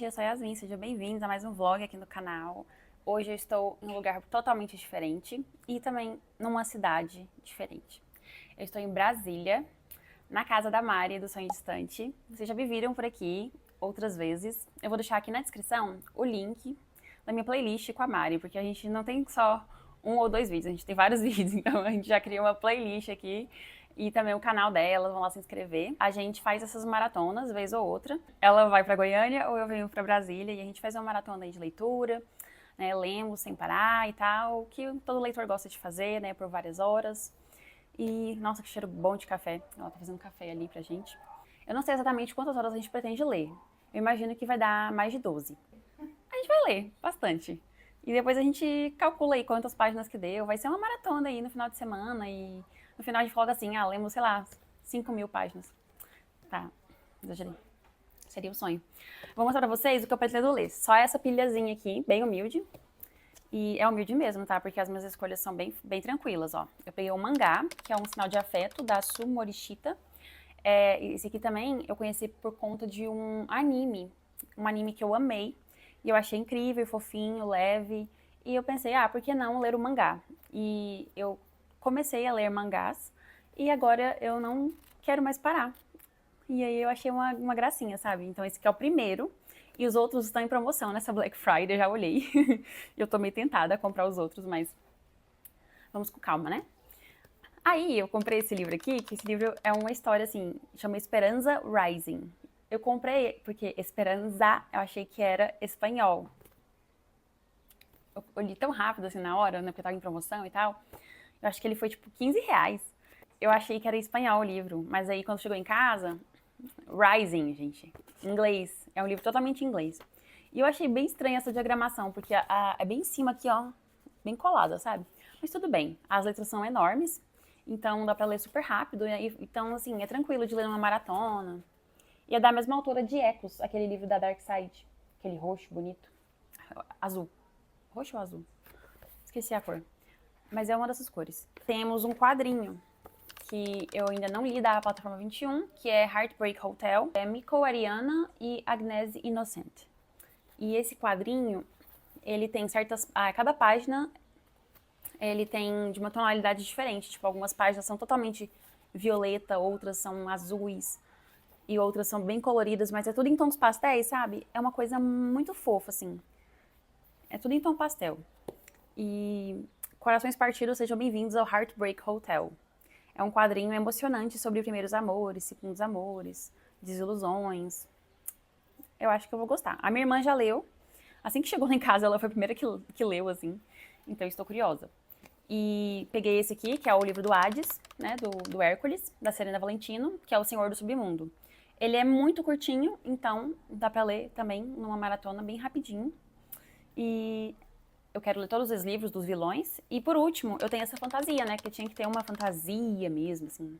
gente, eu sou a Yasmin, sejam bem-vindos a mais um vlog aqui no canal. Hoje eu estou em um lugar totalmente diferente e também numa cidade diferente. Eu estou em Brasília, na casa da Mari, do Sonho Distante. Vocês já me viram por aqui outras vezes. Eu vou deixar aqui na descrição o link da minha playlist com a Mari, porque a gente não tem só um ou dois vídeos, a gente tem vários vídeos, então a gente já criou uma playlist aqui. E também o canal dela, vão lá se inscrever. A gente faz essas maratonas, vez ou outra. Ela vai pra Goiânia ou eu venho pra Brasília e a gente faz uma maratona aí de leitura, né? Lemos sem parar e tal, que todo leitor gosta de fazer, né? Por várias horas. E, nossa, que cheiro bom de café. Ela tá fazendo café ali pra gente. Eu não sei exatamente quantas horas a gente pretende ler. Eu imagino que vai dar mais de 12. A gente vai ler bastante. E depois a gente calcula aí quantas páginas que deu. Vai ser uma maratona aí no final de semana e no final a gente coloca assim, lemos, sei lá, 5.000 páginas. Tá, exagerei. Seria o sonho. Vou mostrar pra vocês o que eu pretendo ler. Só essa pilhazinha aqui, bem humilde. E é humilde mesmo, tá? Porque as minhas escolhas são bem tranquilas, ó. Eu peguei um mangá, que é um sinal de afeto, da Su Morishita. Esse aqui também eu conheci por conta de um anime que eu amei. E eu achei incrível, fofinho, leve. E eu pensei, por que não ler o mangá? E eu comecei a ler mangás e agora eu não quero mais parar. E aí eu achei uma gracinha, sabe? Então esse aqui é o primeiro. E os outros estão em promoção nessa Black Friday, eu já olhei. Eu tô meio tentada a comprar os outros, mas vamos com calma, né? Aí eu comprei esse livro aqui, que esse livro é uma história assim, chama Esperanza Rising. Eu comprei porque Esperanza eu achei que era espanhol. Eu li tão rápido assim na hora, né, porque tava em promoção e tal. Eu acho que ele foi tipo 15 reais. Eu achei que era espanhol o livro, mas aí quando chegou em casa, Rising, gente, inglês. É um livro totalmente em inglês. E eu achei bem estranha essa diagramação, porque é bem em cima aqui, ó, bem colada, sabe? Mas tudo bem, as letras são enormes, então dá pra ler super rápido. Então, assim, é tranquilo de ler numa maratona. E é da mesma autora de Ecos, aquele livro da Dark Side, aquele roxo bonito. Azul. Roxo ou azul? Esqueci a cor. Mas é uma dessas cores. Temos um quadrinho que eu ainda não li da plataforma 21, que é Heartbreak Hotel, é Miko Ariana e Agnese Innocent. E esse quadrinho, ele tem cada página, ele tem de uma tonalidade diferente. Tipo, algumas páginas são totalmente violeta, outras são azuis e outras são bem coloridas, mas é tudo em tons pastéis, sabe? É uma coisa muito fofa, assim. É tudo em tom pastel. E Corações Partidos, sejam bem-vindos ao Heartbreak Hotel. É um quadrinho emocionante sobre primeiros amores, segundos amores, desilusões. Eu acho que eu vou gostar. A minha irmã já leu. Assim que chegou lá em casa, ela foi a primeira que leu, assim. Então eu estou curiosa. E peguei esse aqui, que é o livro do Hades, né, do Hércules, da Serena Valentino, que é O Senhor do Submundo. Ele é muito curtinho, então dá pra ler também numa maratona bem rapidinho. E eu quero ler todos os livros dos vilões. E por último, eu tenho essa fantasia, né? Que tinha que ter uma fantasia mesmo, assim,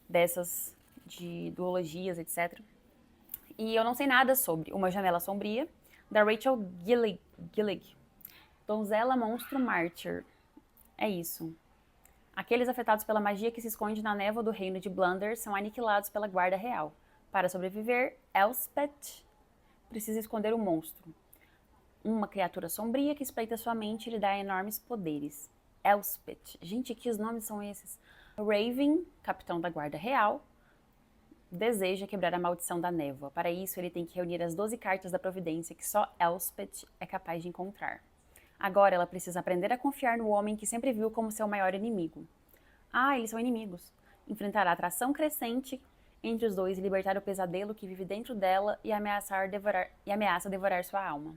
dessas de duologias, etc. E eu não sei nada sobre Uma Janela Sombria, da Rachel Gillig. Donzela Monstro Mártir. É isso. Aqueles afetados pela magia que se esconde na névoa do reino de Blunder são aniquilados pela guarda real. Para sobreviver, Elspeth precisa esconder o monstro. Uma criatura sombria que espreita sua mente e lhe dá enormes poderes. Elspeth. Gente, que os nomes são esses? Raven, capitão da guarda real, deseja quebrar a maldição da névoa. Para isso, ele tem que reunir as 12 cartas da providência que só Elspeth é capaz de encontrar. Agora ela precisa aprender a confiar no homem que sempre viu como seu maior inimigo. Eles são inimigos. Enfrentar a atração crescente entre os dois e libertar o pesadelo que vive dentro dela e ameaça devorar sua alma.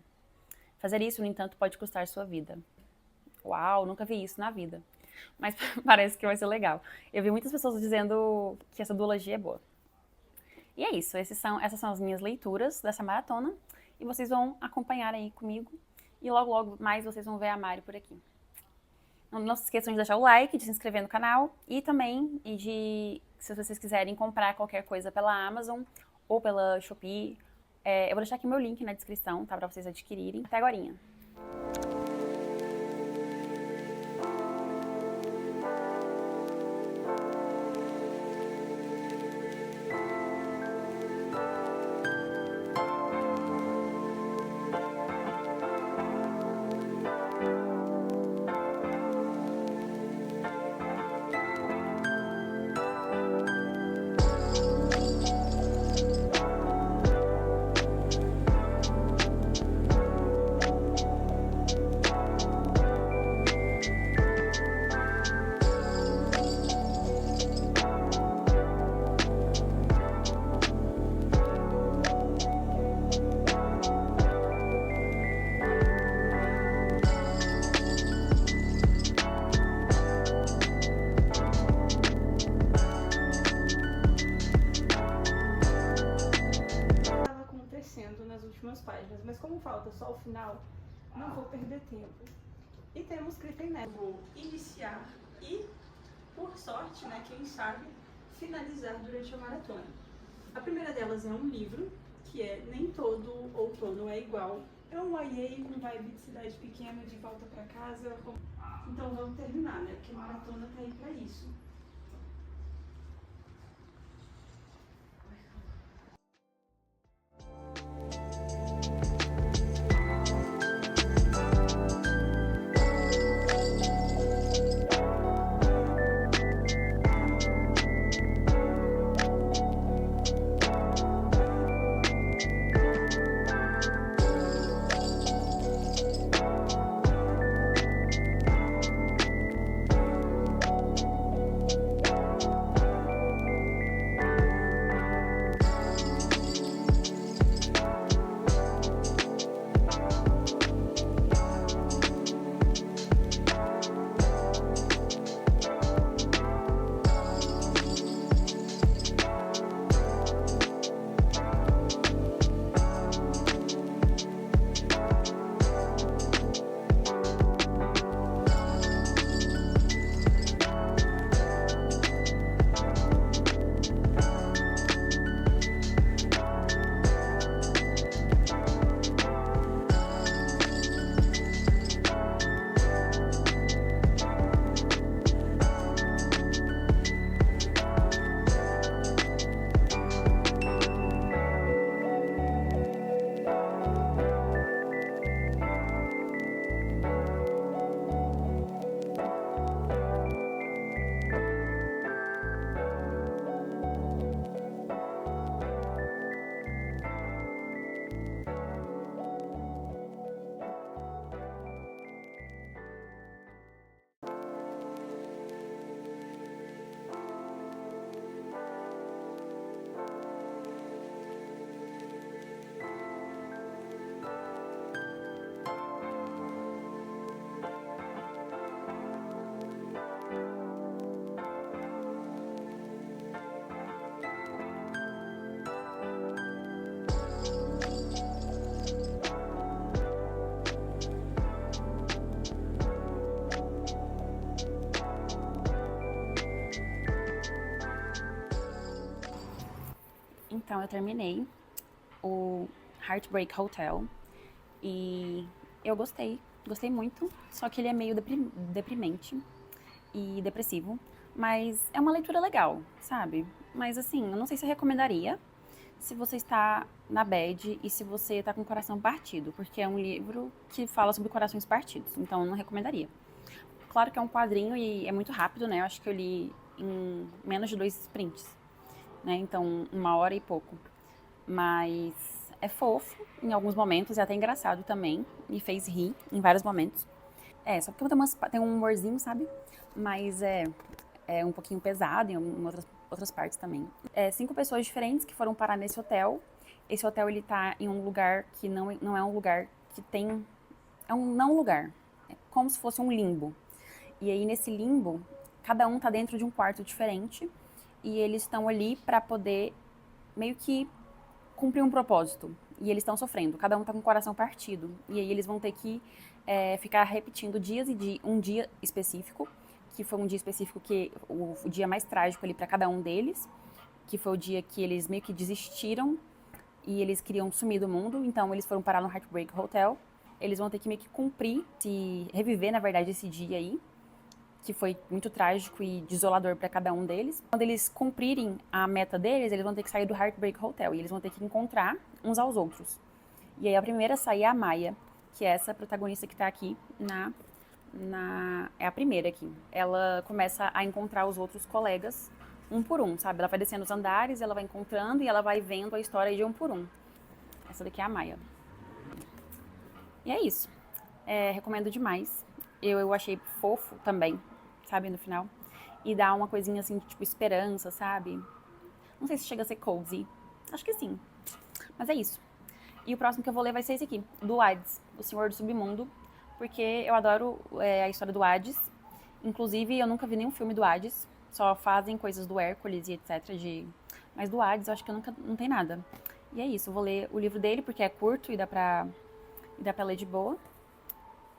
Fazer isso, no entanto, pode custar sua vida. Uau, nunca vi isso na vida. Mas parece que vai ser legal. Eu vi muitas pessoas dizendo que essa duologia é boa. E é isso, essas são as minhas leituras dessa maratona. E vocês vão acompanhar aí comigo. E logo mais vocês vão ver a Mari por aqui. Não se esqueçam de deixar o like, de se inscrever no canal e também se vocês quiserem comprar qualquer coisa pela Amazon ou pela Shopee, eu vou deixar aqui meu link na descrição, tá? Pra vocês adquirirem. Até agorinha. mas como falta só o final, não vou perder tempo. E temos Clitemnestra. Vou iniciar e, por sorte, né, quem sabe, finalizar durante a maratona. A primeira delas é um livro, que é Nem Todo Outono é Igual. É um YA com vibe de cidade pequena, de volta pra casa. Então vamos terminar, né? Porque maratona tá aí pra isso. Então, eu terminei o Heartbreak Hotel e eu gostei muito, só que ele é meio deprimente e depressivo, mas é uma leitura legal, sabe? Mas assim, eu não sei se eu recomendaria se você está na bad e se você está com o coração partido, porque é um livro que fala sobre corações partidos, então eu não recomendaria. Claro que é um quadrinho e é muito rápido, né? Eu acho que eu li em menos de 2 sprints, né? Então, 1 hora e pouco. Mas é fofo em alguns momentos, é até engraçado também. Me fez rir em vários momentos. Só porque tem um humorzinho, sabe? Mas é um pouquinho pesado em outras partes também. 5 pessoas diferentes que foram parar nesse hotel. Esse hotel, ele tá em um lugar que não é um lugar que tem... É um não lugar. É como se fosse um limbo. E aí, nesse limbo, cada um tá dentro de um quarto diferente. E eles estão ali pra poder meio que cumprir um propósito. E eles estão sofrendo. Cada um tá com o coração partido. E aí eles vão ter que ficar repetindo dias e um dia específico, que foi um dia específico que o dia mais trágico ali pra cada um deles, que foi o dia que eles meio que desistiram e eles queriam sumir do mundo. Então eles foram parar no Heartbreak Hotel. Eles vão ter que meio que cumprir, reviver, na verdade, esse dia aí, que foi muito trágico e desolador para cada um deles. Quando eles cumprirem a meta deles, eles vão ter que sair do Heartbreak Hotel e eles vão ter que encontrar uns aos outros. E aí a primeira a sair é a Maya, que é essa protagonista que tá aqui é a primeira aqui. Ela começa a encontrar os outros colegas um por um, sabe? Ela vai descendo os andares, ela vai encontrando e ela vai vendo a história de um por um. Essa daqui é a Maya. E é isso. Recomendo demais. Eu achei fofo também, sabe, no final. E dá uma coisinha assim, de, tipo, esperança, sabe? Não sei se chega a ser cozy. Acho que sim. Mas é isso. E o próximo que eu vou ler vai ser esse aqui, do Hades, O Senhor do Submundo. Porque eu adoro a história do Hades. Inclusive, eu nunca vi nenhum filme do Hades. Só fazem coisas do Hércules e etc. Mas do Hades, eu acho que não tem nada. E é isso, eu vou ler o livro dele porque é curto e dá pra ler de boa.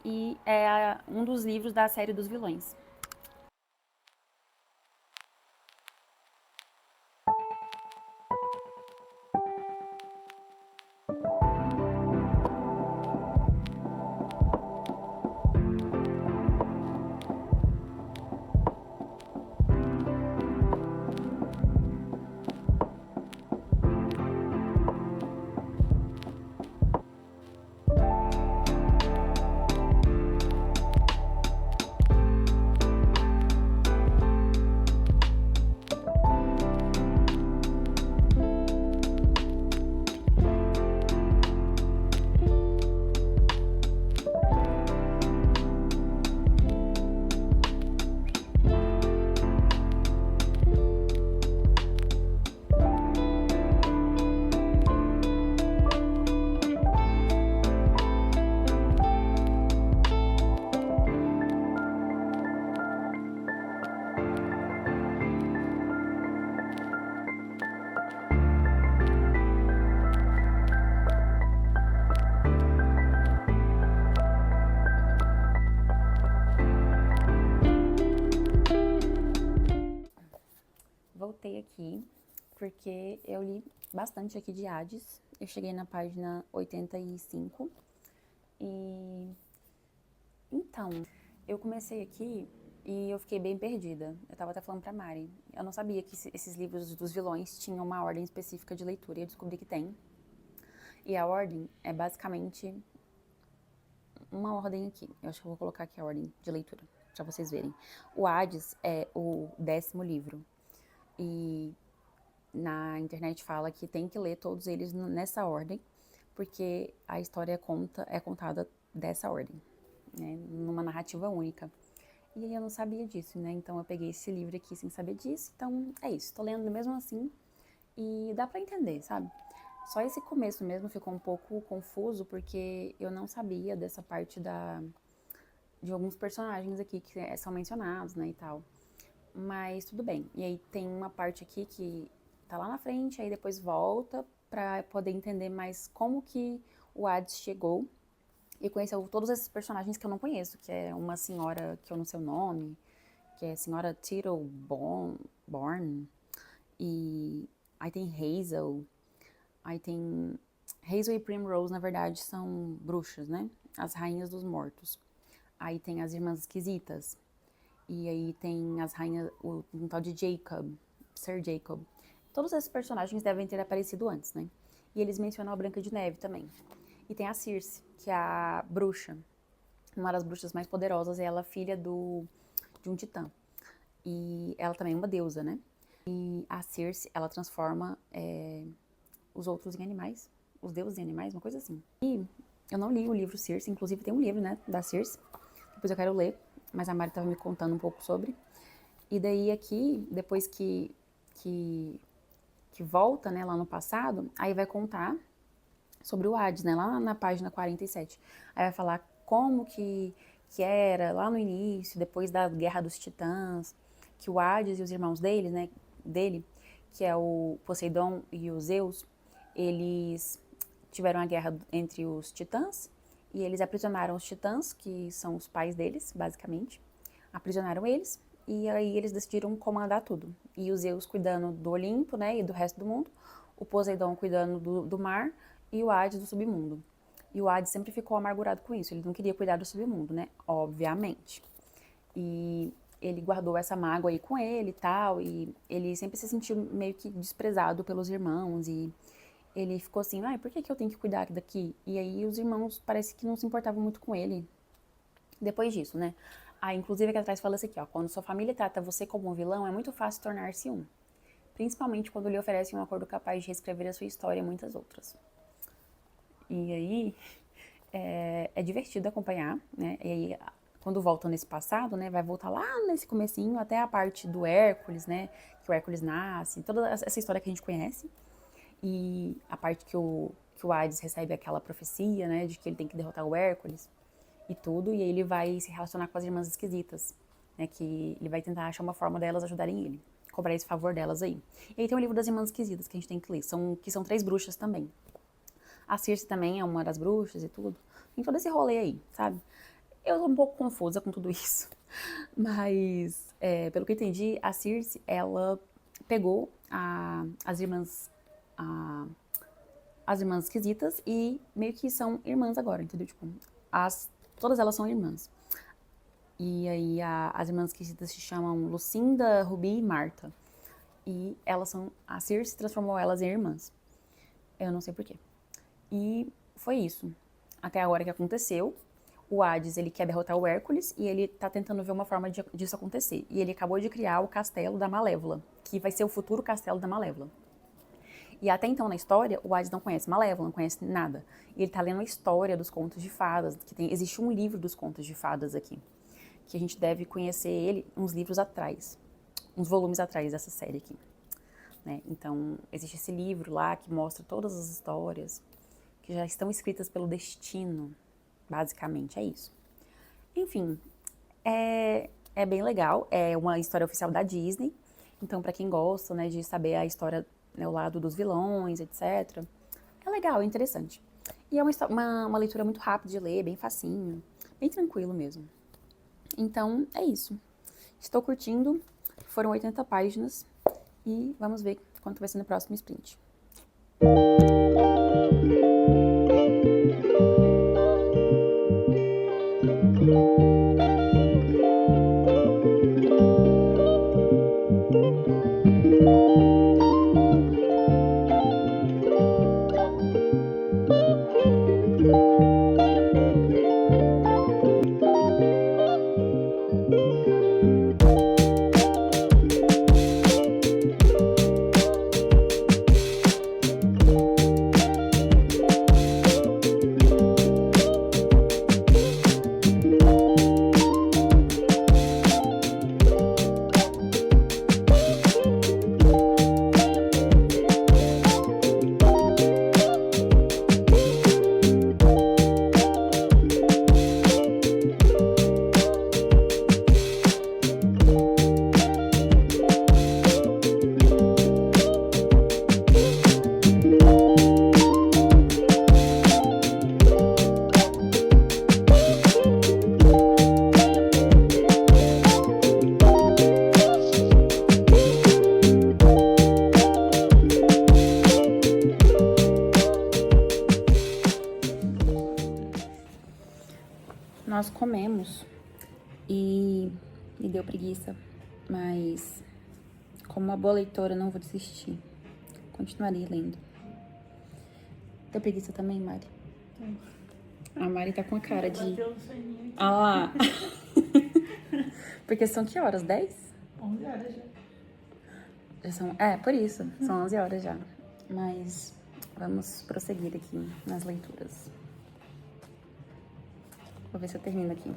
E é um dos livros da série dos vilões. Voltei aqui porque eu li bastante aqui de Hades. Eu cheguei na página 85 e então, eu comecei aqui e eu fiquei bem perdida. Eu tava até falando pra Mari. Eu não sabia que esses livros dos vilões tinham uma ordem específica de leitura e eu descobri que tem. E a ordem é basicamente uma ordem aqui. Eu acho que eu vou colocar aqui a ordem de leitura, pra vocês verem. O Hades é o 10º livro. E na internet fala que tem que ler todos eles nessa ordem, porque a história é contada dessa ordem, né, numa narrativa única. E aí eu não sabia disso, né? Então eu peguei esse livro aqui sem saber disso. Então é isso, tô lendo mesmo assim e dá pra entender, sabe? Só esse começo mesmo ficou um pouco confuso, porque eu não sabia dessa parte de alguns personagens aqui que são mencionados, né, e tal. Mas tudo bem. E aí tem uma parte aqui que tá lá na frente, aí depois volta pra poder entender mais como que o Hades chegou e conheceu todos esses personagens que eu não conheço, que é uma senhora que eu não sei o nome, que é a senhora Born, e aí tem Hazel, aí tem... Hazel e Primrose, na verdade, são bruxas, né? As rainhas dos mortos. Aí tem as irmãs esquisitas, e aí tem as rainhas, um tal de Jacob, Sir Jacob. Todos esses personagens devem ter aparecido antes, né? E eles mencionam a Branca de Neve também. E tem a Circe, que é a bruxa, uma das bruxas mais poderosas, e ela é filha de um titã. E ela também é uma deusa, né? E a Circe, ela transforma os outros em animais, os deuses em animais, uma coisa assim. E eu não li o livro Circe, inclusive tem um livro, né, da Circe, depois eu quero ler, mas a Mari estava me contando um pouco sobre. E daí aqui, depois que volta, né, lá no passado, aí vai contar sobre o Hades, né, lá na página 47. Aí vai falar como que era lá no início, depois da Guerra dos Titãs, que o Hades e os irmãos dele, né, que é o Poseidon e o Zeus, eles tiveram a guerra entre os titãs e eles aprisionaram os titãs, que são os pais deles, basicamente. Aprisionaram eles e aí eles decidiram comandar tudo. E o Zeus cuidando do Olimpo, né, e do resto do mundo, o Poseidon cuidando do mar e o Hades do submundo. E o Hades sempre ficou amargurado com isso, ele não queria cuidar do submundo, né, obviamente. E ele guardou essa mágoa aí com ele e tal, e ele sempre se sentiu meio que desprezado pelos irmãos, e ele ficou assim, por que eu tenho que cuidar daqui? E aí os irmãos parece que não se importavam muito com ele depois disso, né? Inclusive aqui atrás fala isso aqui, ó, quando sua família trata você como um vilão, é muito fácil tornar-se um. Principalmente quando lhe oferecem um acordo capaz de reescrever a sua história e muitas outras. E aí, é divertido acompanhar, né? E aí, quando voltam nesse passado, né, vai voltar lá nesse comecinho até a parte do Hércules, né, que o Hércules nasce, toda essa história que a gente conhece, e a parte que o Hades recebe aquela profecia, né, de que ele tem que derrotar o Hércules e tudo, e aí ele vai se relacionar com as irmãs esquisitas, né, que ele vai tentar achar uma forma delas ajudarem ele, cobrar esse favor delas aí. E aí tem o livro das Irmãs Esquisitas que a gente tem que ler, que são 3 bruxas também. A Circe também é uma das bruxas e tudo. Tem todo esse rolê aí, sabe? Eu tô um pouco confusa com tudo isso. Mas, pelo que eu entendi, a Circe, ela pegou as irmãs esquisitas e meio que são irmãs agora, entendeu? Tipo, todas elas são irmãs. E aí as irmãs esquisitas se chamam Lucinda, Ruby e Marta. E a Circe transformou elas em irmãs. Eu não sei porquê. E foi isso. Até agora que aconteceu. O Hades, ele quer derrotar o Hércules e ele tá tentando ver uma forma disso acontecer. E ele acabou de criar o Castelo da Malévola, que vai ser o futuro Castelo da Malévola. E até então, na história, o Hades não conhece Malévola, não conhece nada. E ele tá lendo a história dos contos de fadas, existe um livro dos contos de fadas aqui, que a gente deve conhecer ele uns livros atrás, uns volumes atrás dessa série aqui. Né? Então, existe esse livro lá que mostra todas as histórias que já estão escritas pelo destino. Basicamente, é isso. Enfim, é bem legal. É uma história oficial da Disney. Então, pra quem gosta, né, de saber a história, né, o lado dos vilões, etc. É legal, é interessante. E é uma leitura muito rápida de ler, bem facinho, bem tranquilo mesmo. Então, é isso. Estou curtindo. Foram 80 páginas. E vamos ver quanto vai ser no próximo sprint. Nós comemos e me deu preguiça, mas como uma boa leitora não vou desistir. Continuarei lendo. Deu preguiça também, Mari? A Mari tá com a cara de... Ah lá! Porque são que horas? 10? 11 horas já. Por isso. São 11 horas já. Mas vamos prosseguir aqui nas leituras. Vou ver se eu termino aqui.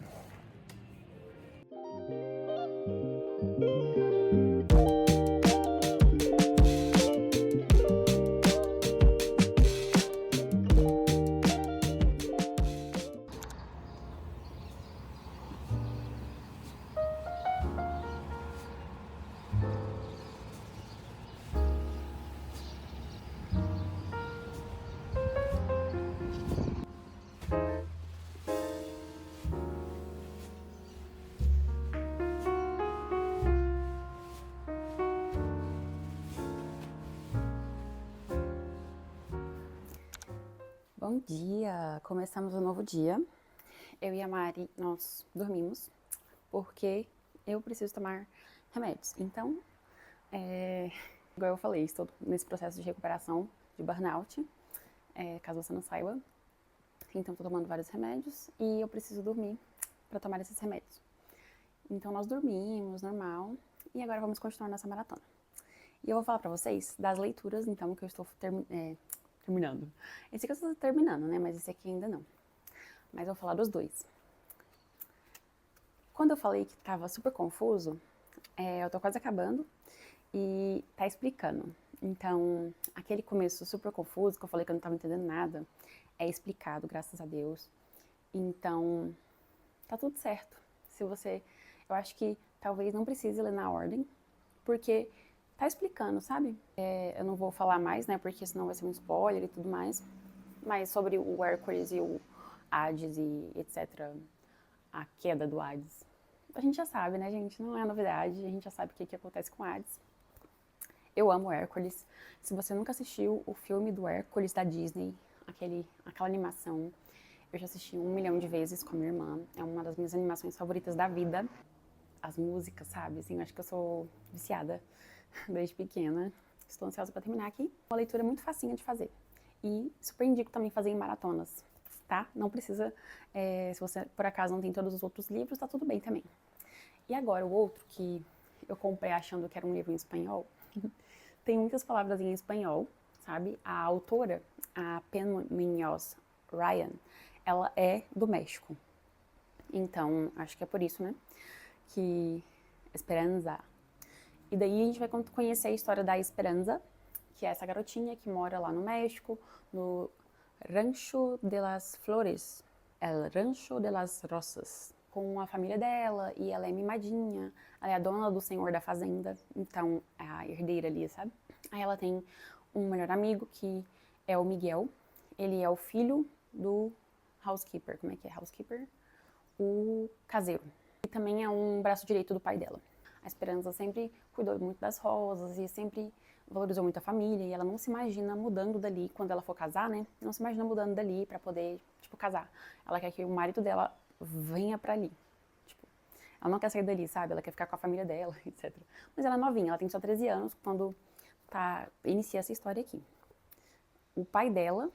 Bom dia! Começamos um novo dia. Eu e a Mari, nós dormimos porque eu preciso tomar remédios. Então, igual eu falei, estou nesse processo de recuperação de burnout, caso você não saiba. Então, estou tomando vários remédios e eu preciso dormir para tomar esses remédios. Então, nós dormimos, normal, e agora vamos continuar nossa maratona. E eu vou falar para vocês das leituras, então, que eu estou terminando. Esse aqui eu estou terminando, né? Mas esse aqui ainda não. Mas eu vou falar dos dois. Quando eu falei que tava super confuso, eu tô quase acabando e tá explicando. Então, aquele começo super confuso, que eu falei que eu não tava entendendo nada, é explicado, graças a Deus. Então, tá tudo certo. Eu acho que talvez não precise ler na ordem, porque tá explicando, sabe? Eu não vou falar mais, né, porque senão vai ser um spoiler e tudo mais, mas sobre o Hércules e o Hades e etc., a queda do Hades. A gente já sabe, né, gente? Não é novidade, a gente já sabe o que acontece com o Hades. Eu amo Hércules. Se você nunca assistiu o filme do Hércules da Disney, aquela animação, eu já assisti 1 milhão de vezes com a minha irmã. É uma das minhas animações favoritas da vida. As músicas, sabe? Assim, eu acho que eu sou viciada desde pequena. Estou ansiosa para terminar aqui. Uma leitura muito facinha de fazer. E super indico também fazer em maratonas, tá? Não precisa, se você por acaso não tem todos os outros livros, tá tudo bem também. E agora, o outro que eu comprei achando que era um livro em espanhol, tem muitas palavras em espanhol, sabe? A autora, a Pen Muñoz Ryan, ela é do México. Então, acho que é por isso, né? Que Esperanza. E daí a gente vai conhecer a história da Esperanza, que é essa garotinha que mora lá no México, no Rancho de las Flores, El Rancho de las Rosas, com a família dela, e ela é mimadinha, ela é a dona do senhor da fazenda, então é a herdeira ali, sabe? Aí ela tem um melhor amigo, que é o Miguel, ele é o filho do housekeeper, como é que é housekeeper? O caseiro. E também é um braço direito do pai dela. A Esperanza sempre cuidou muito das rosas e sempre valorizou muito a família, e ela não se imagina mudando dali quando ela for casar, né? Não se imagina mudando dali pra poder, tipo, casar. Ela quer que o marido dela venha pra ali. Tipo, ela não quer sair dali, sabe? Ela quer ficar com a família dela, etc. Mas ela é novinha, ela tem só 13 anos quando inicia essa história aqui. O pai dela,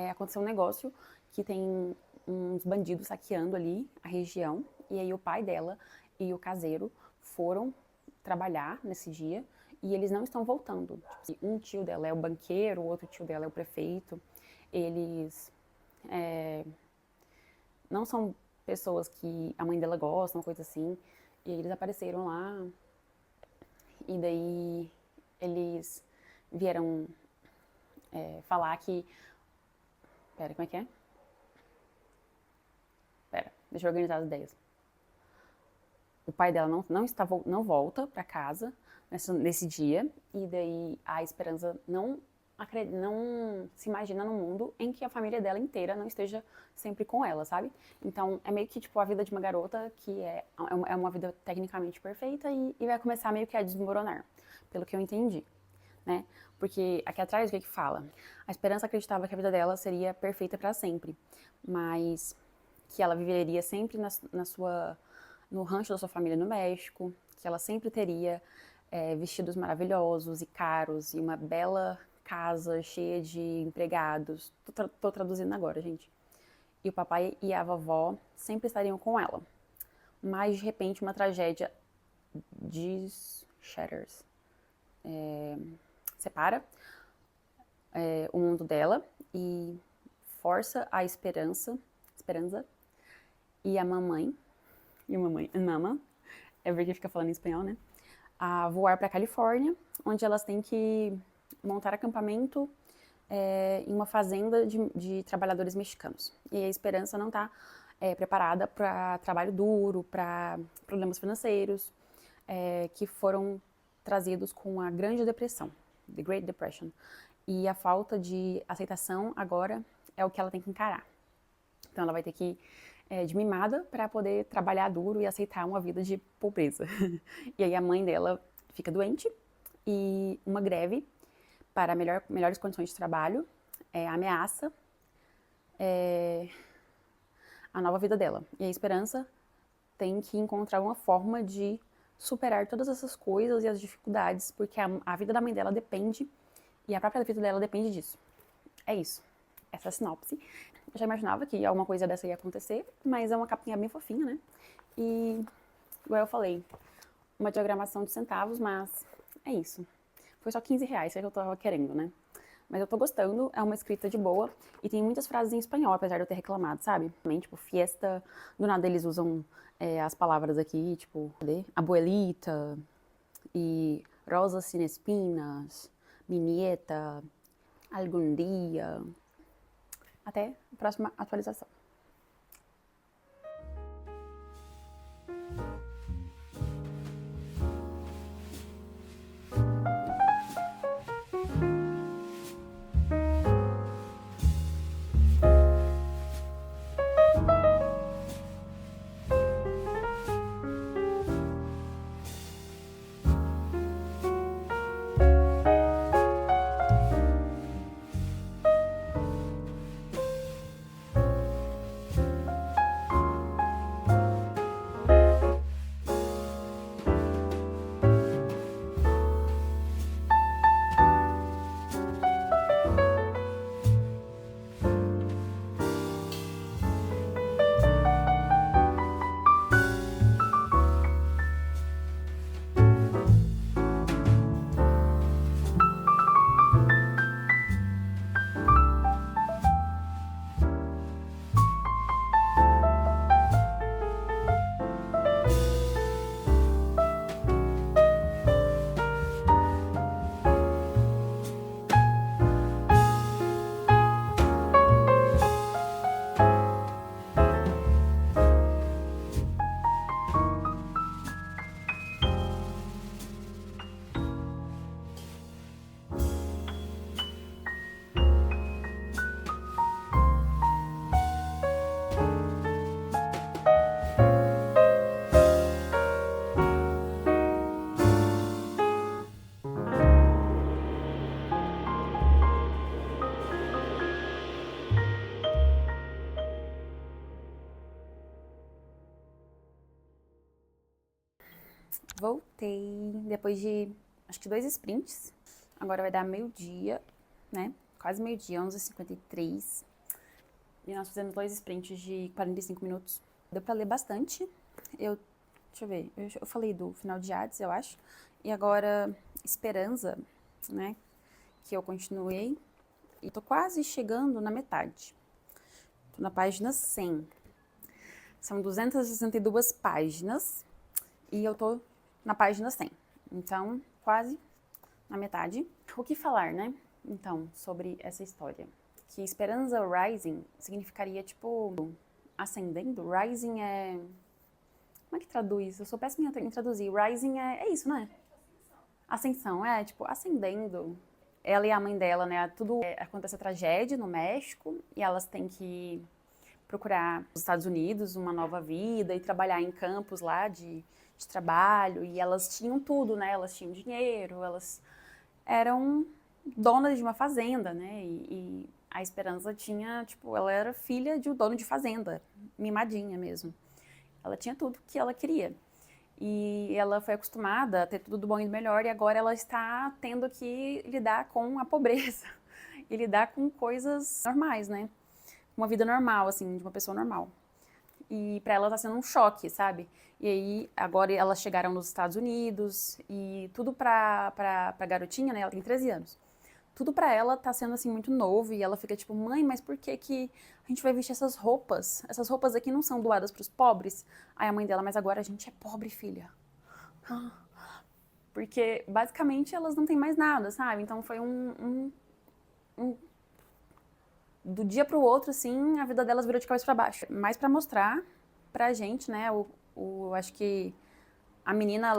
aconteceu um negócio que tem uns bandidos saqueando ali a região, e aí o pai dela e o caseiro foram trabalhar nesse dia e eles não estão voltando. Tipo, um tio dela é o banqueiro, o outro tio dela é o prefeito. Eles não são pessoas que a mãe dela gosta, uma coisa assim. E aí eles apareceram lá e daí eles vieram falar que... Pera, como é que é? Pera, deixa eu organizar as ideias. O pai dela não volta para casa nesse dia, e daí a Esperanza não se imagina num mundo em que a família dela inteira não esteja sempre com ela, sabe? Então é meio que tipo a vida de uma garota que é uma vida tecnicamente perfeita e vai começar meio que a desmoronar, pelo que eu entendi, né? Porque aqui atrás o que fala? A Esperança acreditava que a vida dela seria perfeita para sempre, mas que ela viveria sempre no rancho da sua família no México, que ela sempre teria vestidos maravilhosos e caros e uma bela casa cheia de empregados. Tô traduzindo agora, gente. E o papai e a vovó sempre estariam com ela. Mas, de repente, uma tragédia shatters, separa o mundo dela e força a Esperança e a mamãe, Mama, é porque fica falando em espanhol, né? A voar para a Califórnia, onde elas têm que montar acampamento em uma fazenda de trabalhadores mexicanos. E a Esperança não está preparada para trabalho duro, para problemas financeiros que foram trazidos com a Grande Depressão, The Great Depression. E a falta de aceitação agora é o que ela tem que encarar. Então ela vai ter que de mimada para poder trabalhar duro e aceitar uma vida de pobreza. E aí a mãe dela fica doente e uma greve para melhores condições de trabalho ameaça a nova vida dela. E a Esperança tem que encontrar uma forma de superar todas essas coisas e as dificuldades, porque a vida da mãe dela depende, e a própria vida dela depende disso. É isso. Essa é a sinopse. Eu já imaginava que alguma coisa dessa ia acontecer, mas é uma capinha bem fofinha, né? E, igual eu falei, uma diagramação de centavos, mas é isso. Foi só 15 reais, que eu tava querendo, né? Mas eu tô gostando, é uma escrita de boa, e tem muitas frases em espanhol, apesar de eu ter reclamado, sabe? Também, tipo, fiesta, do nada eles usam as palavras aqui, tipo, abuelita, e rosas sin espinas, mi nieta, algum dia. Até a próxima atualização. Voltei depois de, acho que 2 sprints. Agora vai dar meio-dia, né? Quase meio-dia, 11h53. E nós fizemos 2 sprints de 45 minutos. Deu pra ler bastante. Deixa eu ver, eu falei do final de Hades, eu acho. E agora, Esperança, né? Que eu continuei. E tô quase chegando na metade. Tô na página 100. São 262 páginas. E eu tô na página 100. Então, quase na metade. O que falar, né? Então, sobre essa história. Que Esperança Rising significaria, tipo, ascendendo. Rising é... Como é que traduz? Eu sou péssima em traduzir. Rising é isso, né? Ascensão, tipo, ascendendo. Ela e a mãe dela, né? Acontece a tragédia no México e elas têm que procurar nos Estados Unidos uma nova vida e trabalhar em campos lá de trabalho. E elas tinham tudo, né? Elas tinham dinheiro, elas eram donas de uma fazenda, né? E a Esperança tinha, tipo, ela era filha de um dono de fazenda, mimadinha mesmo. Ela tinha tudo que ela queria. E ela foi acostumada a ter tudo do bom e do melhor, e agora ela está tendo que lidar com a pobreza e lidar com coisas normais, né? Uma vida normal, assim, de uma pessoa normal. E pra ela tá sendo um choque, sabe? E aí, agora elas chegaram nos Estados Unidos, e tudo pra garotinha, né? Ela tem 13 anos. Tudo pra ela tá sendo, assim, muito novo, e ela fica tipo, mãe, mas por que que a gente vai vestir essas roupas? Essas roupas aqui não são doadas pros pobres? Aí a mãe dela, mas agora a gente é pobre, filha. Porque, basicamente, elas não têm mais nada, sabe? Então foi do dia pro outro, assim, a vida delas virou de cabeça pra baixo. Mas pra mostrar pra gente, né, acho que a menina,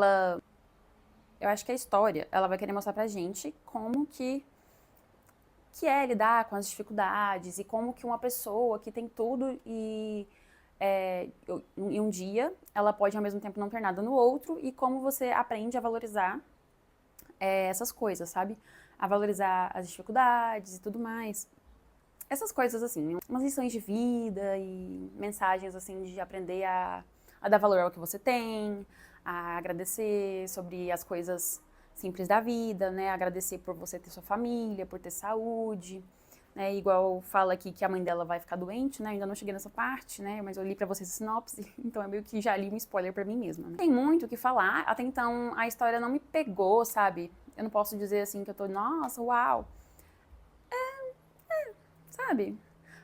eu acho que a história, ela vai querer mostrar pra gente como que é lidar com as dificuldades e como que uma pessoa que tem tudo e em um dia ela pode ao mesmo tempo não ter nada no outro e como você aprende a valorizar essas coisas, sabe? A valorizar as dificuldades e tudo mais. Essas coisas assim, umas lições de vida e mensagens assim de aprender a dar valor ao que você tem, a agradecer sobre as coisas simples da vida, né? Agradecer por você ter sua família, por ter saúde, né? Igual fala aqui que a mãe dela vai ficar doente, né? Ainda não cheguei nessa parte, né? Mas eu li pra vocês a sinopse, então é meio que já li um spoiler pra mim mesma. Né? Tem muito o que falar, até então a história não me pegou, sabe? Eu não posso dizer assim que eu tô, nossa, uau. Sabe?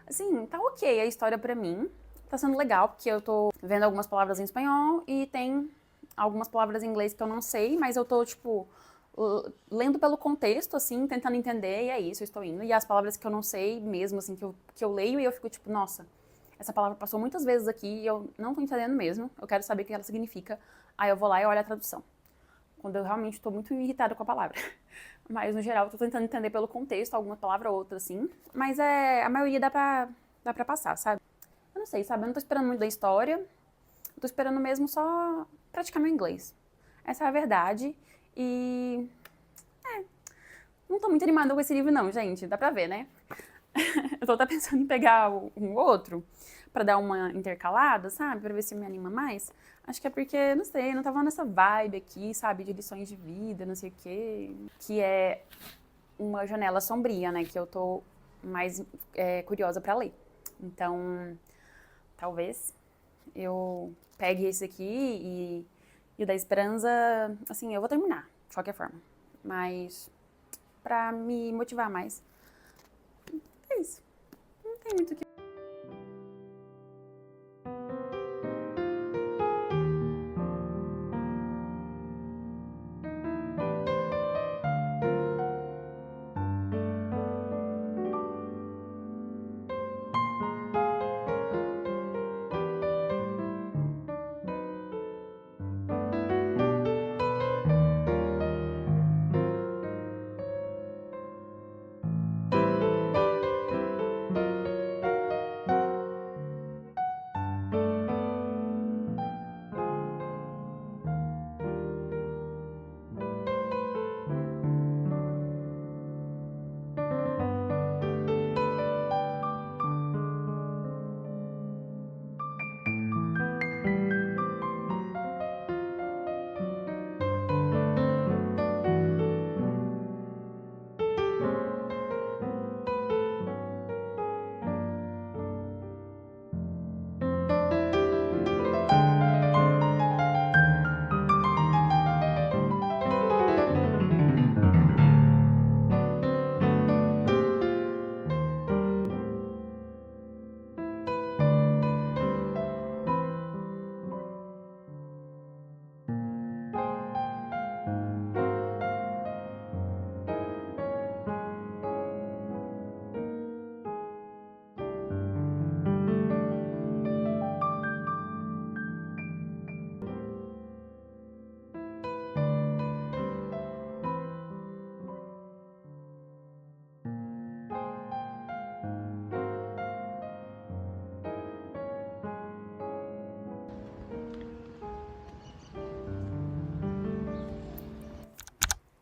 Assim, tá ok a história pra mim. Tá sendo legal, porque eu tô vendo algumas palavras em espanhol e tem algumas palavras em inglês que eu não sei, mas eu tô, tipo, lendo pelo contexto, assim, tentando entender, e é isso, eu estou indo. E as palavras que eu não sei mesmo, assim, que eu leio e eu fico, tipo, nossa, essa palavra passou muitas vezes aqui e eu não tô entendendo mesmo, eu quero saber o que ela significa. Aí eu vou lá e olho a tradução. Quando eu realmente tô muito irritada com a palavra. Mas, no geral, eu tô tentando entender pelo contexto, alguma palavra ou outra, assim. Mas a maioria dá pra passar, sabe? Eu não sei, sabe? Eu não tô esperando muito da história. Eu tô esperando mesmo só praticar meu inglês. Essa é a verdade. E... não tô muito animada com esse livro, não, gente. Dá pra ver, né? Eu tô até pensando em pegar um outro pra dar uma intercalada, sabe? Pra ver se me anima mais. Acho que é porque, não sei, não tava nessa vibe aqui, sabe? De lições de vida, não sei o quê. Que é uma janela sombria, né? Que eu tô mais curiosa pra ler. Então, talvez eu pegue esse aqui e o da Esperança, assim, eu vou terminar, de qualquer forma. Mas, pra me motivar mais, é isso. Não tem muito o que...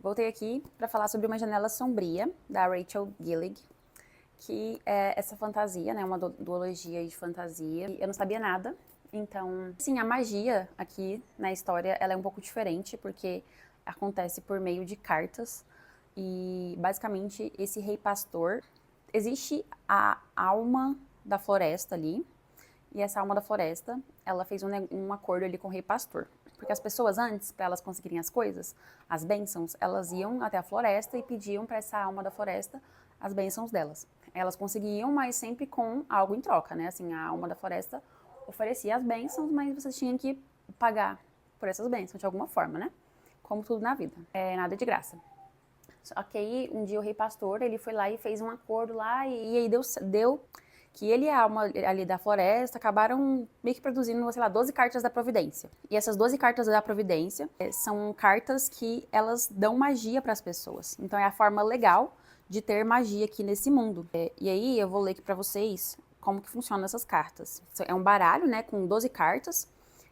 Voltei aqui para falar sobre Uma Janela Sombria, da Rachel Gillig, que é essa fantasia, né, uma duologia de fantasia. Eu não sabia nada, então, sim, a magia aqui na história, ela é um pouco diferente, porque acontece por meio de cartas, e basicamente esse rei pastor, existe a alma da floresta ali, e essa alma da floresta, ela fez um acordo ali com o rei pastor. Porque as pessoas antes, para elas conseguirem as coisas, as bênçãos, elas iam até a floresta e pediam para essa alma da floresta as bênçãos delas. Elas conseguiam, mas sempre com algo em troca, né? Assim, a alma da floresta oferecia as bênçãos, mas você tinha que pagar por essas bênçãos de alguma forma, né? Como tudo na vida. É nada de graça. Só que aí, um dia o rei pastor, ele foi lá e fez um acordo lá, e aí deu que ele e a alma ali da floresta acabaram meio que produzindo, sei lá, 12 cartas da providência. E essas 12 cartas da providência são cartas que elas dão magia para as pessoas. Então é a forma legal de ter magia aqui nesse mundo. E aí eu vou ler aqui para vocês como que funcionam essas cartas. É um baralho, né, com 12 cartas.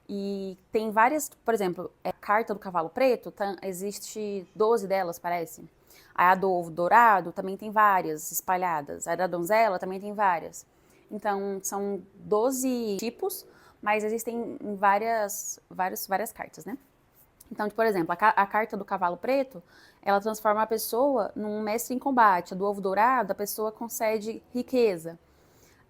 E tem várias, por exemplo, a carta do cavalo preto, existe 12 delas, parece. A do ovo dourado também tem várias espalhadas. A da donzela também tem várias. Então, são 12 tipos, mas existem várias cartas, né? Então, por exemplo, a carta do cavalo preto, ela transforma a pessoa num mestre em combate. A do ovo dourado, a pessoa concede riqueza.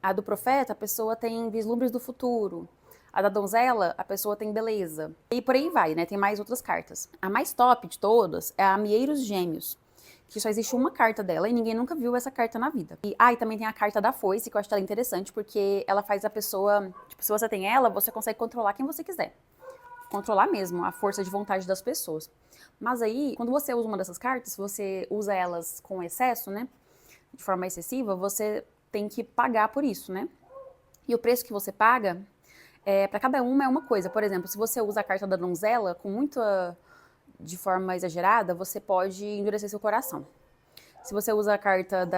A do profeta, a pessoa tem vislumbres do futuro. A da donzela, a pessoa tem beleza. E por aí vai, né? Tem mais outras cartas. A mais top de todas é a Amieiros Gêmeos, que só existe uma carta dela e ninguém nunca viu essa carta na vida. E também tem a carta da foice, que eu acho ela interessante, porque ela faz a pessoa... Tipo, se você tem ela, você consegue controlar quem você quiser. Controlar mesmo a força de vontade das pessoas. Mas aí, quando você usa uma dessas cartas, se você usa elas com excesso, né? De forma excessiva, você tem que pagar por isso, né? E o preço que você paga, para cada uma é uma coisa. Por exemplo, se você usa a carta da donzela com muita... de forma exagerada, você pode endurecer seu coração. Se você usa a carta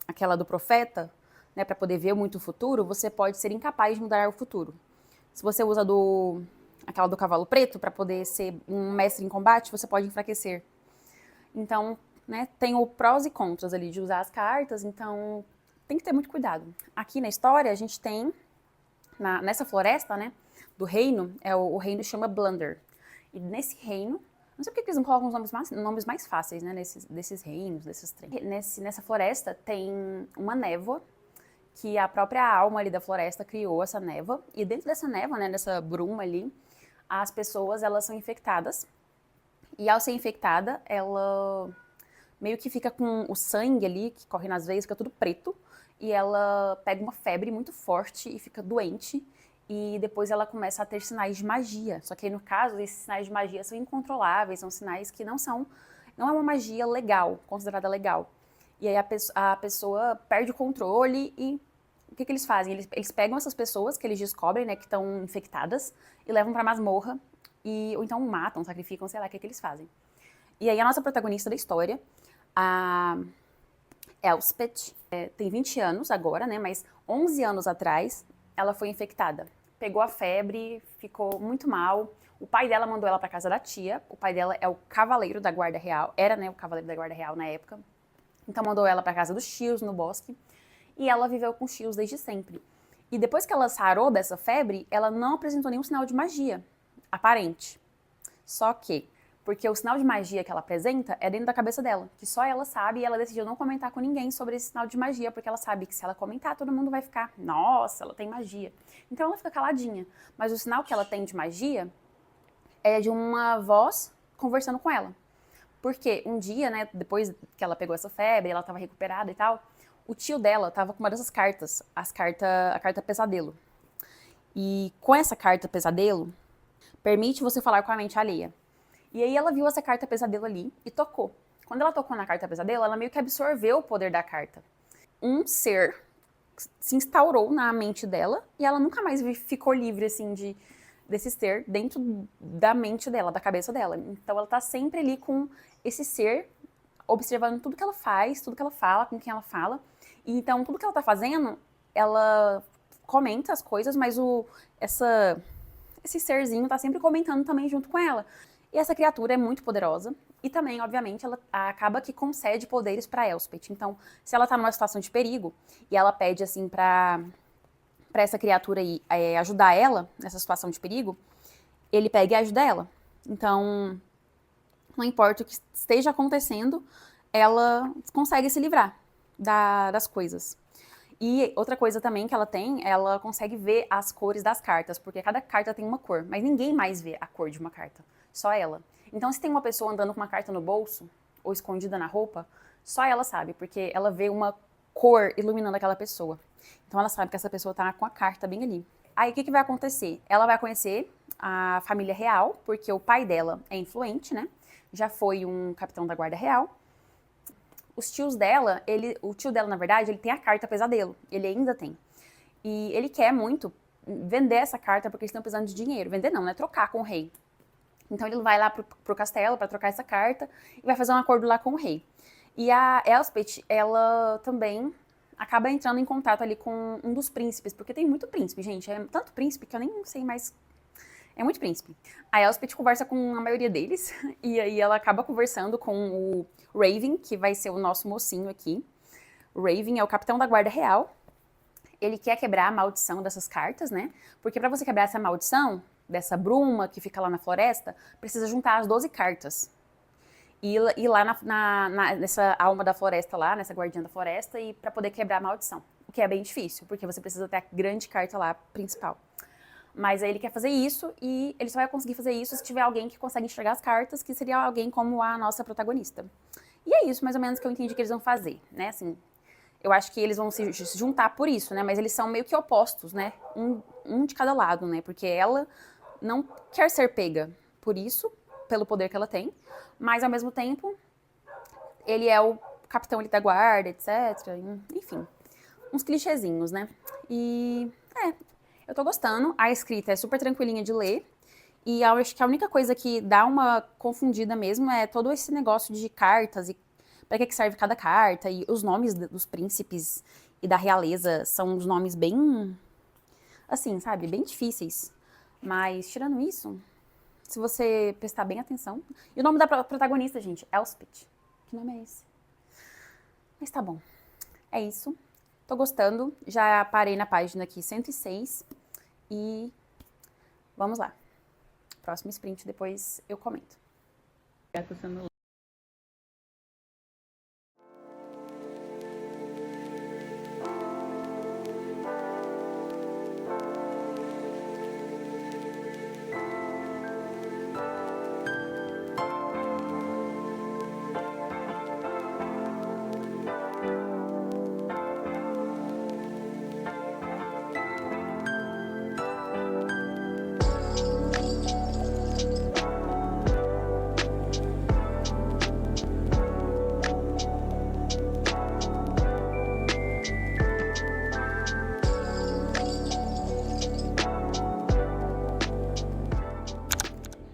aquela do profeta, né, para poder ver muito o futuro, você pode ser incapaz de mudar o futuro. Se você usa aquela do cavalo preto, para poder ser um mestre em combate, você pode enfraquecer. Então, né, tem o prós e contras ali de usar as cartas, então tem que ter muito cuidado. Aqui na história, a gente tem, nessa floresta, né, do reino, o reino chama Blunder. E nesse reino, não sei por que eles não colocam os nomes mais fáceis, né, desses reinos, desses trem. Nessa floresta tem uma névoa, que a própria alma ali da floresta criou essa névoa. E dentro dessa névoa, né, dessa bruma ali, as pessoas, elas são infectadas. E ao ser infectada, ela meio que fica com o sangue ali, que corre nas veias, fica tudo preto. E ela pega uma febre muito forte e fica doente. E depois ela começa a ter sinais de magia. Só que aí, no caso, esses sinais de magia são incontroláveis, são sinais que não é uma magia legal, considerada legal. E aí a pessoa perde o controle e o que eles fazem? Eles pegam essas pessoas que eles descobrem, né, que estão infectadas e levam pra masmorra, ou então matam, sacrificam, sei lá o que eles fazem. E aí a nossa protagonista da história, a Elspeth, tem 20 anos agora, né, mas 11 anos atrás ela foi infectada. Pegou a febre, ficou muito mal. O pai dela mandou ela para casa da tia. O pai dela é o cavaleiro da guarda real. Era, né, o cavaleiro da guarda real na época. Então mandou ela para casa dos tios no bosque. E ela viveu com os tios desde sempre. E depois que ela sarou dessa febre, ela não apresentou nenhum sinal de magia aparente. Só que, porque o sinal de magia que ela apresenta é dentro da cabeça dela, que só ela sabe, e ela decidiu não comentar com ninguém sobre esse sinal de magia, porque ela sabe que se ela comentar, todo mundo vai ficar, nossa, ela tem magia. Então ela fica caladinha. Mas o sinal que ela tem de magia é de uma voz conversando com ela. Porque um dia, né, depois que ela pegou essa febre, ela estava recuperada e tal, o tio dela estava com uma dessas cartas, a carta pesadelo. E com essa carta pesadelo, permite você falar com a mente alheia. E aí ela viu essa carta pesadelo ali e tocou. Quando ela tocou na carta pesadelo, ela meio que absorveu o poder da carta. Um ser se instaurou na mente dela e ela nunca mais ficou livre, assim, desse ser dentro da mente dela, da cabeça dela. Então ela tá sempre ali com esse ser, observando tudo que ela faz, tudo que ela fala, com quem ela fala. E então tudo que ela tá fazendo, ela comenta as coisas, mas esse serzinho tá sempre comentando também junto com ela. E essa criatura é muito poderosa, E também, obviamente, ela acaba que concede poderes para Elspeth. Então, se ela tá numa situação de perigo e ela pede assim para essa criatura aí ajudar ela nessa situação de perigo, ele pega e ajuda ela. Então, não importa o que esteja acontecendo, ela consegue se livrar das coisas. E outra coisa também que ela consegue ver as cores das cartas, porque cada carta tem uma cor, mas ninguém mais vê a cor de uma carta, só ela. Então, se tem uma pessoa andando com uma carta no bolso, ou escondida na roupa, só ela sabe, porque ela vê uma cor iluminando aquela pessoa. Então, ela sabe que essa pessoa tá com a carta bem ali. Aí, o que vai acontecer? Ela vai conhecer a família real, porque o pai dela é influente, né? Já foi um capitão da guarda real. Os tios dela, o tio dela, na verdade, ele tem a carta pesadelo. Ele ainda tem. E ele quer muito vender essa carta porque eles estão precisando de dinheiro. Vender não, né? Trocar com o rei. Então ele vai lá pro castelo para trocar essa carta e vai fazer um acordo lá com o rei. E a Elspeth, ela também acaba entrando em contato ali com um dos príncipes, porque tem muito príncipe, gente. É tanto príncipe que eu nem sei mais. É muito príncipe. A Elspeth conversa com a maioria deles, e aí ela acaba conversando com o Raven, que vai ser o nosso mocinho aqui. O Raven é o capitão da guarda real. Ele quer quebrar a maldição dessas cartas, né? Porque para você quebrar essa maldição, dessa bruma que fica lá na floresta, precisa juntar as 12 cartas. E ir lá nessa alma da floresta lá, nessa guardiã da floresta, e para poder quebrar a maldição. O que é bem difícil, porque você precisa ter a grande carta lá, principal. Mas aí ele quer fazer isso, e ele só vai conseguir fazer isso se tiver alguém que consegue enxergar as cartas, que seria alguém como a nossa protagonista. E é isso, mais ou menos, que eu entendi que eles vão fazer, né? Assim, eu acho que eles vão se juntar por isso, né? Mas eles são meio que opostos, né? Um de cada lado, né? Porque ela não quer ser pega por isso, pelo poder que ela tem, mas ao mesmo tempo ele é o capitão ali da guarda, etc. Enfim, uns clichêzinhos, né? E eu tô gostando. A escrita é super tranquilinha de ler. E eu acho que a única coisa que dá uma confundida mesmo é todo esse negócio de cartas e para que serve cada carta. E os nomes dos príncipes e da realeza são uns nomes bem, assim, sabe? Bem difíceis. Mas, tirando isso, se você prestar bem atenção... E o nome da protagonista, gente, Elspeth. Que nome é esse? Mas tá bom. É isso. Tô gostando. Já parei na página aqui 106. E vamos lá. Próximo sprint, depois eu comento.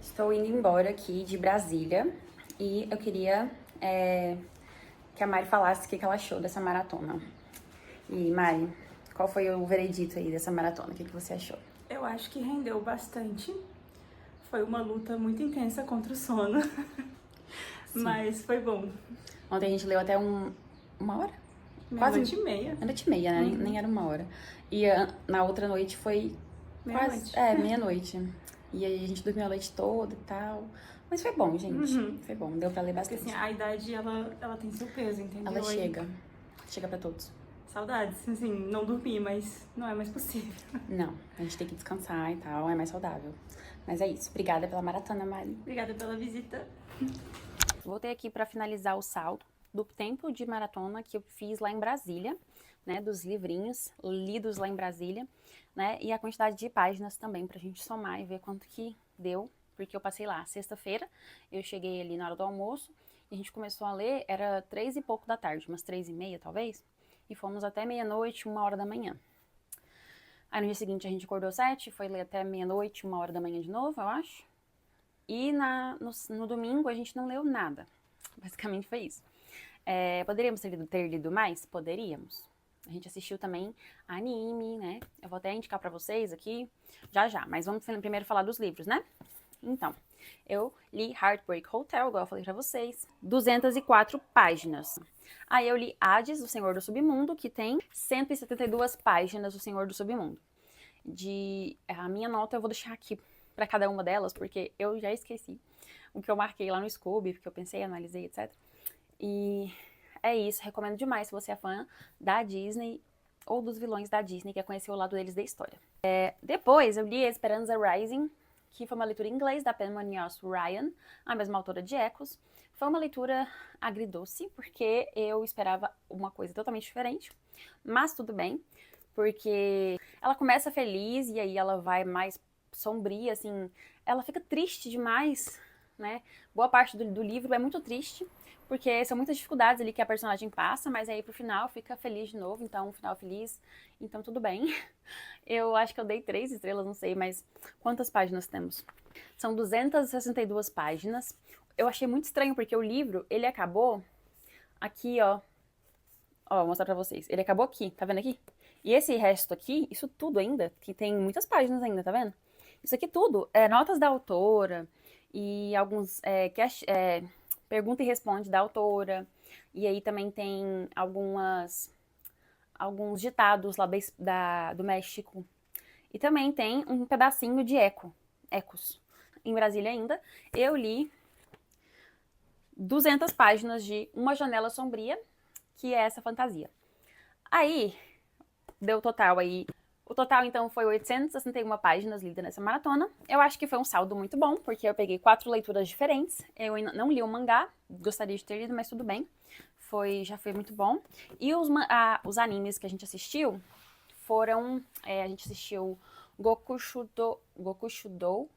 Estou indo embora aqui de Brasília e eu queria que a Mari falasse o que ela achou dessa maratona. E Mari, qual foi o veredito aí dessa maratona? O que você achou? Eu acho que rendeu bastante. Foi uma luta muito intensa contra o sono, mas foi bom. Ontem a gente leu até uma hora? Meia-noite e meia. Meia-noite e meia, né? Nem era uma hora. E na outra noite foi Meia-noite. Meia-noite. E aí a gente dormiu a noite toda e tal. Mas foi bom, gente. Foi bom, deu pra ler bastante. Porque assim, a idade, ela tem seu peso, entendeu? Ela chega. Chega pra todos. Saudades, assim, não dormi, mas não é mais possível. Não, a gente tem que descansar e tal, é mais saudável. Mas é isso. Obrigada pela maratona, Mari. Obrigada pela visita. Voltei aqui pra finalizar o saldo do tempo de maratona que eu fiz lá em Brasília, né? Dos livrinhos lidos lá em Brasília, né? E a quantidade de páginas também pra gente somar e ver quanto que deu. Porque eu passei lá sexta-feira, eu cheguei ali na hora do almoço, e a gente começou a ler, era 3 e pouco da tarde, umas 3:30 talvez, e fomos até meia-noite, 1h da manhã. Aí no dia seguinte a gente acordou 7, foi ler até meia-noite, 1h da manhã de novo, eu acho. E no domingo a gente não leu nada, basicamente foi isso. Poderíamos ter lido mais? Poderíamos. A gente assistiu também anime, né? Eu vou até indicar pra vocês aqui, já, mas vamos primeiro falar dos livros, né? Então, eu li Heartbreak Hotel, igual eu falei pra vocês, 204 páginas. Aí eu li Hades, o Senhor do Submundo, que tem 172 páginas, o Senhor do Submundo. A minha nota eu vou deixar aqui pra cada uma delas, porque eu já esqueci o que eu marquei lá no Scooby, porque eu pensei, analisei, etc. E é isso, recomendo demais se você é fã da Disney ou dos vilões da Disney, quer conhecer o lado deles da história. Depois eu li Esperanza Rising, que foi uma leitura em inglês da Penman Ryan, a mesma autora de Echoes. Foi uma leitura agridoce, porque eu esperava uma coisa totalmente diferente, mas tudo bem, porque ela começa feliz e aí ela vai mais sombria, assim, ela fica triste demais, né? Boa parte do livro é muito triste, porque são muitas dificuldades ali que a personagem passa, mas aí pro final fica feliz de novo, então um final feliz, então tudo bem. Eu acho que eu dei 3 estrelas, não sei, mas quantas páginas temos? São 262 páginas. Eu achei muito estranho, porque o livro, ele acabou aqui, ó. Ó, vou mostrar pra vocês. Ele acabou aqui, tá vendo aqui? E esse resto aqui, isso tudo ainda, que tem muitas páginas ainda, tá vendo? Isso aqui tudo é notas da autora e alguns pergunta e responde da autora. E aí também tem alguns ditados lá do México. E também tem um pedacinho de Ecos. Em Brasília ainda, eu li 200 páginas de Uma Janela Sombria, que é essa fantasia. Aí, deu total aí. O total, então, foi 861 páginas lidas nessa maratona. Eu acho que foi um saldo muito bom, porque eu peguei 4 leituras diferentes. Eu ainda não li o mangá, gostaria de ter lido, mas tudo bem. Já foi muito bom. E os animes que a gente assistiu foram... a gente assistiu Goku Shudou.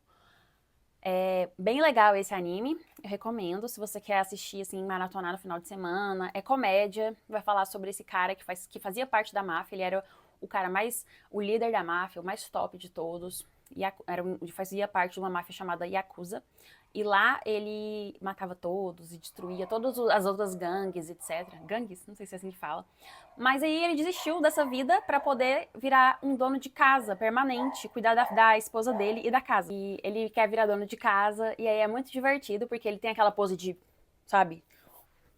É bem legal esse anime, eu recomendo, se você quer assistir, assim, maratonar no final de semana. É comédia, vai falar sobre esse cara que fazia parte da máfia, ele era o líder da máfia, o mais top de todos, fazia parte de uma máfia chamada Yakuza, e lá ele matava todos e destruía todas as outras gangues, etc. Gangues? Não sei se é assim que fala. Mas aí ele desistiu dessa vida pra poder virar um dono de casa permanente, cuidar da esposa dele e da casa. E ele quer virar dono de casa, e aí é muito divertido, porque ele tem aquela pose de, sabe,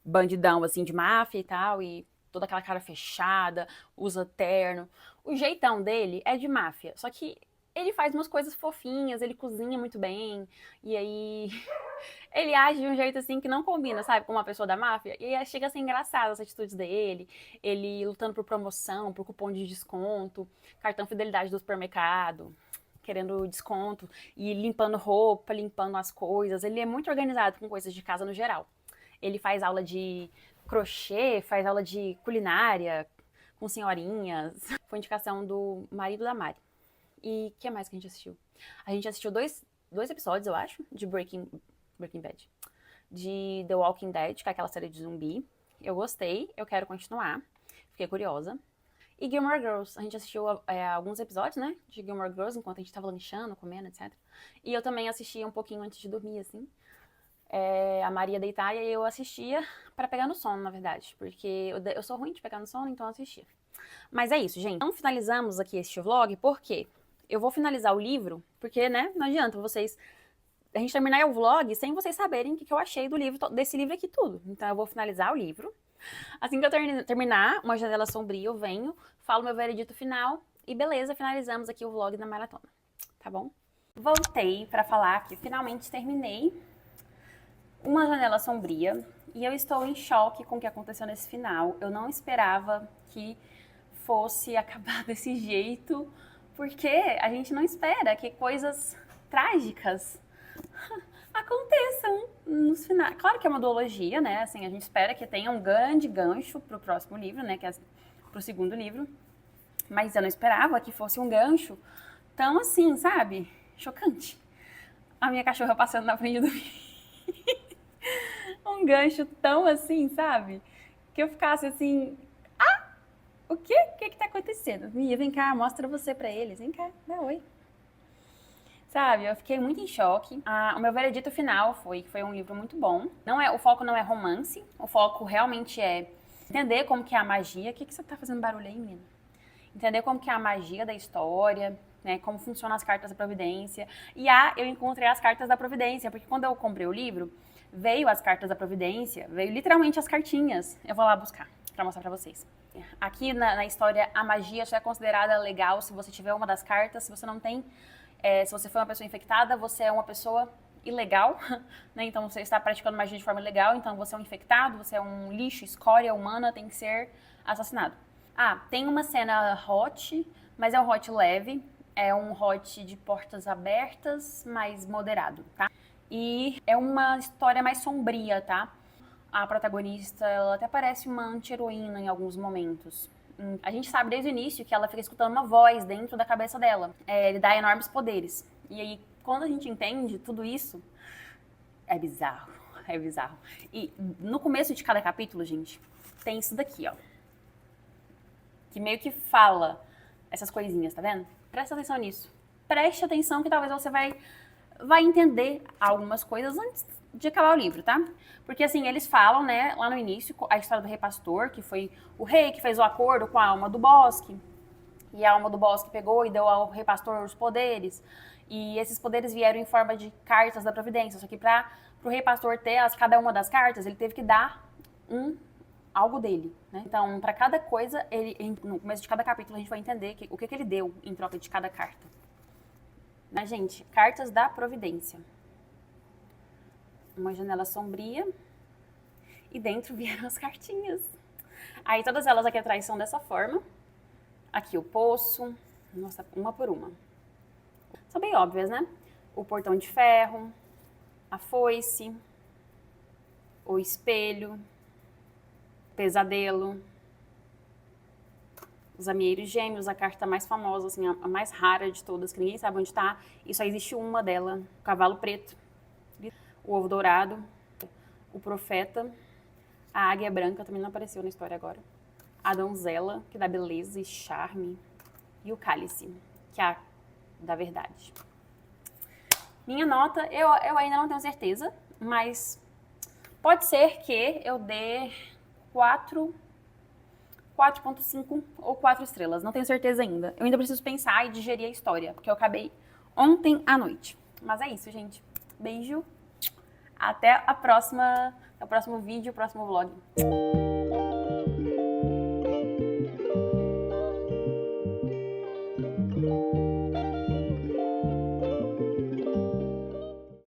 bandidão, assim, de máfia e tal, e toda aquela cara fechada, usa terno. O jeitão dele é de máfia, só que ele faz umas coisas fofinhas, ele cozinha muito bem, e aí ele age de um jeito assim que não combina, sabe, com uma pessoa da máfia, e aí chega a ser engraçado as atitudes dele, ele lutando por promoção, por cupom de desconto, cartão fidelidade do supermercado, querendo desconto, e limpando roupa, limpando as coisas. Ele é muito organizado com coisas de casa no geral. Ele faz aula de crochê, faz aula de culinária com senhorinhas. Foi indicação do marido da Mari. E o que mais que a gente assistiu? A gente assistiu dois episódios, eu acho, de Breaking Bad. De The Walking Dead, que é aquela série de zumbi. Eu gostei, eu quero continuar. Fiquei curiosa. E Gilmore Girls. A gente assistiu alguns episódios, né? De Gilmore Girls, enquanto a gente tava lanchando, comendo, etc. E eu também assistia um pouquinho antes de dormir, assim. A Maria deitar e eu assistia pra pegar no sono, na verdade. Porque eu sou ruim de pegar no sono, então eu assistia. Mas é isso, gente. Então finalizamos aqui este vlog, porque eu vou finalizar o livro, porque, né, não adianta a gente terminar o vlog sem vocês saberem o que eu achei desse livro aqui tudo. Então eu vou finalizar o livro. Assim que eu terminar Uma Janela Sombria, eu venho, falo meu veredito final e beleza, finalizamos aqui o vlog da maratona, tá bom? Voltei pra falar que finalmente terminei Uma Janela Sombria e eu estou em choque com o que aconteceu nesse final. Eu não esperava que fosse acabar desse jeito, porque a gente não espera que coisas trágicas aconteçam nos finais. Claro que é uma duologia, né? Assim, a gente espera que tenha um grande gancho pro próximo livro, né? Que é pro segundo livro. Mas eu não esperava que fosse um gancho tão assim, sabe? Chocante. A minha cachorra passando na frente do um gancho tão assim, sabe? Que eu ficasse assim... O que? O que tá acontecendo? Mia, vem cá, mostra você pra eles. Vem cá, dá oi. Sabe, eu fiquei muito em choque. O meu veredito final foi que foi um livro muito bom. O foco não é romance, o foco realmente é entender como que é a magia. O que você tá fazendo barulho aí, menina? Entender como que é a magia da história, né, como funcionam as cartas da Providência. E eu encontrei as cartas da Providência, porque quando eu comprei o livro, veio as cartas da Providência, veio literalmente as cartinhas. Eu vou lá buscar pra mostrar pra vocês. Aqui na história, a magia só é considerada legal se você tiver uma das cartas. Se você não tem, se você for uma pessoa infectada, você é uma pessoa ilegal, né? Então você está praticando magia de forma ilegal, então você é um infectado, você é um lixo, escória humana, tem que ser assassinado. Tem uma cena hot, mas é um hot leve, é um hot de portas abertas, mais moderado, tá? E é uma história mais sombria, tá? A protagonista, ela até parece uma anti-heroína em alguns momentos. A gente sabe desde o início que ela fica escutando uma voz dentro da cabeça dela. Ele dá enormes poderes. E aí, quando a gente entende tudo isso, é bizarro, é bizarro. E no começo de cada capítulo, gente, tem isso daqui, ó. Que meio que fala essas coisinhas, tá vendo? Presta atenção nisso. Preste atenção que talvez você vai entender algumas coisas antes de acabar o livro, tá? Porque assim, eles falam, né, lá no início, a história do rei pastor, que foi o rei que fez o acordo com a alma do bosque, e a alma do bosque pegou e deu ao rei pastor os poderes, e esses poderes vieram em forma de cartas da providência, só que para o rei pastor ter cada uma das cartas, ele teve que dar algo dele, né? Então, para cada coisa, no começo de cada capítulo, a gente vai entender o que ele deu em troca de cada carta. Né, gente? Cartas da providência. Uma janela sombria. E dentro vieram as cartinhas. Aí todas elas aqui atrás são dessa forma. Aqui o poço. Nossa, uma por uma. São bem óbvias, né? O portão de ferro. A foice. O espelho. Pesadelo. Os amieiros gêmeos, a carta mais famosa, assim, a mais rara de todas, que ninguém sabe onde tá. E só existe uma dela. O cavalo preto. O ovo dourado. O profeta. A águia branca também não apareceu na história agora. A donzela, que dá beleza e charme. E o cálice, que é a da verdade. Minha nota, eu ainda não tenho certeza, mas pode ser que eu dê 4.5 ou 4 estrelas. Não tenho certeza ainda. Eu ainda preciso pensar e digerir a história, porque eu acabei ontem à noite. Mas é isso, gente. Beijo. Até o próximo vídeo, o próximo vlog.